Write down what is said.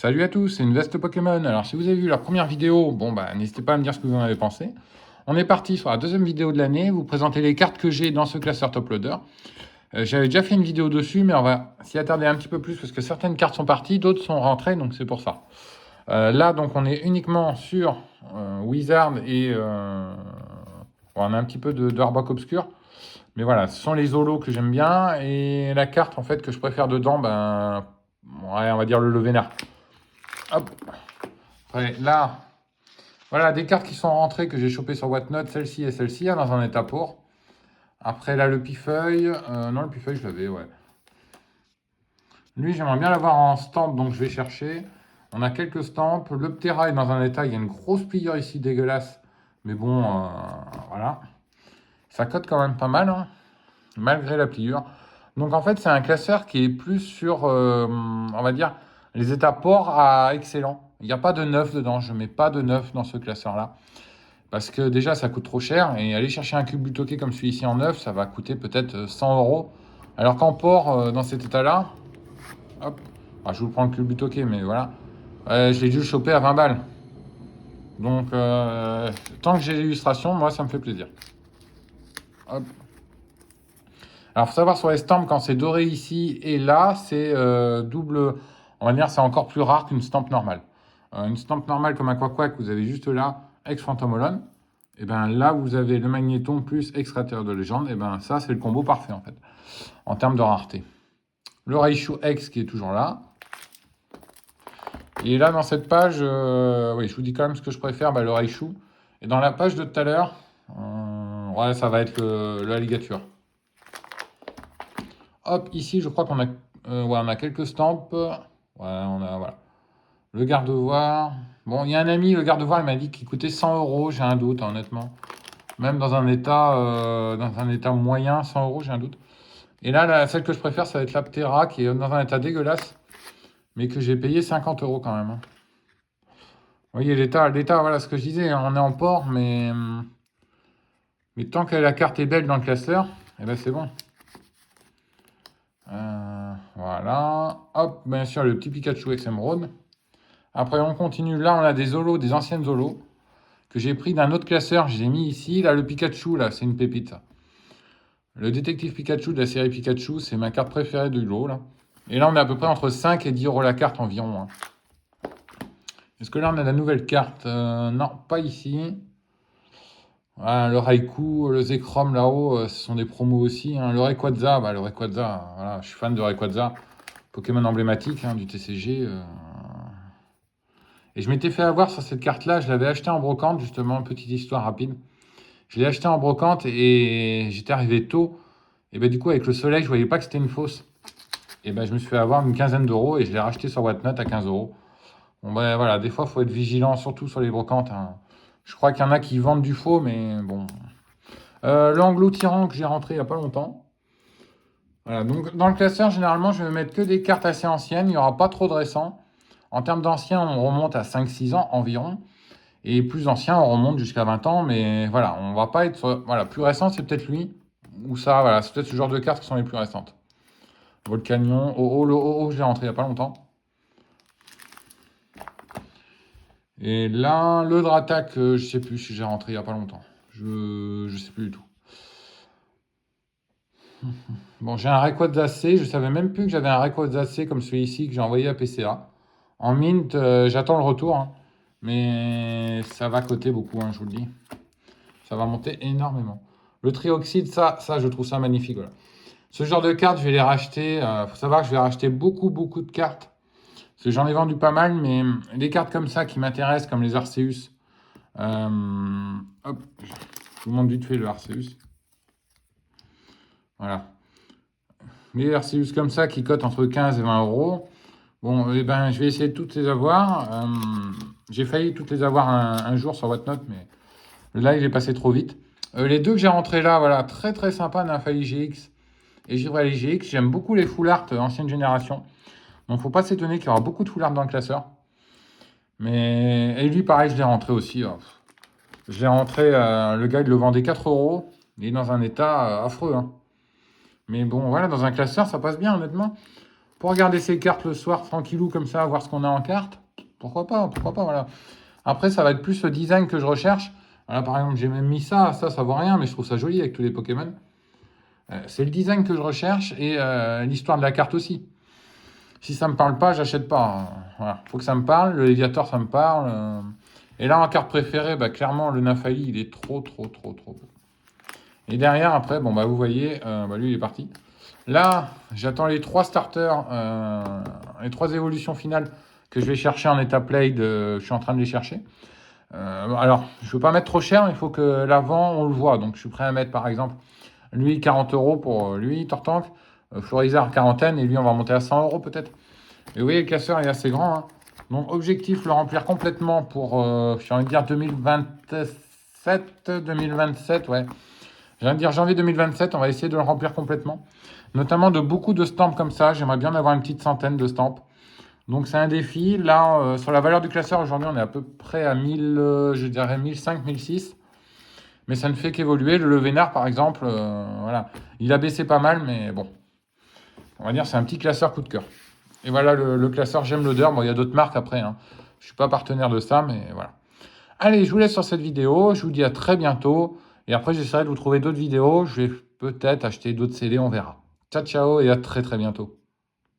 Salut à tous, c'est une veste Pokémon. Alors si vous avez vu la première vidéo, bon bah n'hésitez pas à me dire ce que vous en avez pensé. On est parti sur la deuxième vidéo de l'année, vous présenter les cartes que j'ai dans ce classeur top loader. J'avais déjà fait une vidéo dessus, mais on va s'y attarder un petit peu plus parce que certaines cartes sont parties, d'autres sont rentrées, donc c'est pour ça. Là donc on est uniquement sur Wizard et on a un petit peu de Arbok Obscur. Mais voilà, ce sont les holos que j'aime bien et la carte en fait que je préfère dedans, ben ouais, on va dire le Levénard. Hop. Ouais, là, voilà des cartes qui sont rentrées que j'ai chopées sur Whatnot, celle-ci et celle-ci, hein, dans un état pour. Après là, le Pifeuille. Non, le Pifeuille, je l'avais, ouais. Lui, j'aimerais bien l'avoir en stamp, donc je vais chercher. On a quelques stamps. Le Ptera est dans un état, il y a une grosse pliure ici dégueulasse. Mais bon, voilà. Ça cote quand même pas mal, hein, malgré la pliure. Donc en fait, c'est un classeur qui est plus sur, on va dire, les états port à excellent. Il n'y a pas de neuf dedans, je ne mets pas de neuf dans ce classeur-là. Parce que déjà, ça coûte trop cher. Et aller chercher un cube Butoke comme celui-ci en neuf, ça va coûter peut-être 100 euros. Alors qu'en port, dans cet état-là, hop, je vous prends le cube Butoke, mais voilà, je l'ai dû le choper à 20 balles. Donc, tant que j'ai l'illustration, moi, ça me fait plaisir. Hop. Alors, faut savoir sur les stamps, quand c'est doré ici et là, c'est double. On va dire, c'est encore plus rare qu'une stamp normale. Une stamp normale comme un Quack, vous avez juste là, ex Phantomolon. Et bien là, vous avez le magnéton plus extraterre de légende. Et bien ça, c'est le combo parfait en fait, en termes de rareté. Le Raichu X qui est toujours là. Et là, dans cette page, oui, je vous dis quand même ce que je préfère, le Raichu. Et dans la page de tout à l'heure, ouais, ça va être le Alligator. Hop, ici, je crois qu'on a, ouais, on a quelques stamps. Ouais, on a, voilà. Le garde-voir. Bon, il y a un ami, le garde-voir, il m'a dit qu'il coûtait 100 euros. J'ai un doute, honnêtement. Même dans un état moyen, 100 euros, j'ai un doute. Et là, celle que je préfère, ça va être l'Aptera, qui est dans un état dégueulasse, mais que j'ai payé 50 euros quand même, hein. Vous voyez, l'état, voilà ce que je disais, hein, on est en port, mais tant que la carte est belle dans le classeur, eh ben c'est bon. Voilà. Hop, bien sûr, le petit Pikachu X Emerald. Après, on continue. Là, on a des Zolos, des anciennes Zolos, que j'ai pris d'un autre classeur. Je les ai mis ici. Là, le Pikachu, là, c'est une pépite, ça. Le détective Pikachu de la série Pikachu, c'est ma carte préférée de lot, là. Et là, on est à peu près entre 5 et 10 euros la carte environ, hein. Est-ce que là, on a la nouvelle carte? Non, pas ici. Voilà, le Raikou, le Zekrom là-haut, ce sont des promos aussi, hein. Le Rayquaza, le Rayquaza, voilà, je suis fan de Rayquaza. Pokémon emblématique, hein, du TCG. Et je m'étais fait avoir sur cette carte-là, je l'avais acheté en brocante, justement, petite histoire rapide. Je l'ai acheté en brocante et j'étais arrivé tôt. Et ben du coup, avec le soleil, je voyais pas que c'était une fausse. Et ben je me suis fait avoir une quinzaine d'euros et je l'ai racheté sur Whatnot à 15 euros. Bon ben voilà, des fois, il faut être vigilant, surtout sur les brocantes, hein. Je crois qu'il y en a qui vendent du faux, mais bon. L'anglo-tyran que j'ai rentré il n'y a pas longtemps. Voilà, donc dans le classeur, généralement, je vais mettre que des cartes assez anciennes. Il n'y aura pas trop de récents. En termes d'anciens, on remonte à 5-6 ans environ. Et plus anciens, on remonte jusqu'à 20 ans. Mais voilà, on va pas être. Voilà, plus récent, c'est peut-être lui. Ou ça, voilà, c'est peut-être ce genre de cartes qui sont les plus récentes. Volcanion, le OO, je l'ai rentré il n'y a pas longtemps. Et là, le Dratak, je sais plus si j'ai rentré il n'y a pas longtemps. Je sais plus du tout. Bon, j'ai un Rayquaza C. Je savais même plus que j'avais un Rayquaza C comme celui-ci que j'ai envoyé à PCA. En mint, j'attends le retour, hein. Mais ça va coter beaucoup, hein, je vous le dis. Ça va monter énormément. Le Trioxide, ça, je trouve ça magnifique. Voilà. Ce genre de cartes, je vais les racheter. Faut savoir que je vais racheter beaucoup, beaucoup de cartes. Parce que j'en ai vendu pas mal, mais les cartes comme ça qui m'intéressent, comme les Arceus. Hop, je vous montre vite fait le Arceus. Voilà. Les Arceus comme ça qui cotent entre 15 et 20 euros. Bon, eh ben, je vais essayer de toutes les avoir. J'ai failli toutes les avoir un jour sur Whatnot, mais le live est passé trop vite. Les deux que j'ai rentrés là, voilà, très très sympa, Nymphalie GX et Givrali GX. J'aime beaucoup les full art ancienne génération. Donc faut pas s'étonner qu'il y aura beaucoup de full art dans le classeur. Mais et lui pareil, je l'ai rentré aussi. Je l'ai rentré, le gars il le vendait 4 euros. Il est dans un état affreux, hein. Mais bon voilà, dans un classeur ça passe bien honnêtement. pour regarder ses cartes le soir, tranquillou, comme ça, voir ce qu'on a en carte, pourquoi pas, voilà. Après, ça va être plus le design que je recherche. Voilà, par exemple, j'ai même mis ça vaut rien, mais je trouve ça joli avec tous les Pokémon. C'est le design que je recherche et l'histoire de la carte aussi. Si ça me parle pas, j'achète pas. Hein. Voilà, faut que ça me parle. Le Léviator, ça me parle. Et là, en carte préférée, bah, clairement, le Nafali, il est trop beau. Et derrière, après, bon, bah, vous voyez, bah, lui, il est parti. Là, j'attends les 3 starters, les 3 évolutions finales que je vais chercher en étape play. Je suis en train de les chercher. Alors, je ne veux pas mettre trop cher, il faut que l'avant, on le voit. Donc, je suis prêt à mettre, par exemple, lui, 40 € pour lui, Tortank. Florizard, quarantaine, et lui, on va monter à 100 € peut-être. Et vous voyez, le classeur est assez grand. Hein. Donc, objectif, le remplir complètement pour, j'ai envie de dire, 2027, ouais. J'ai envie de dire janvier 2027, on va essayer de le remplir complètement. Notamment de beaucoup de stamps comme ça. J'aimerais bien avoir une petite centaine de stamps. Donc, c'est un défi. Là, sur la valeur du classeur, aujourd'hui, on est à peu près à 1000, je dirais 1005, 1006. Mais ça ne fait qu'évoluer. Le Levénard, par exemple, voilà. Il a baissé pas mal, mais bon. On va dire c'est un petit classeur coup de cœur. Et voilà le classeur, j'aime l'odeur. Bon, il y a d'autres marques après. Hein. Je ne suis pas partenaire de ça, mais voilà. Allez, je vous laisse sur cette vidéo. Je vous dis à très bientôt. Et après, j'essaierai de vous trouver d'autres vidéos. Je vais peut-être acheter d'autres CD, on verra. Ciao, ciao et à très bientôt.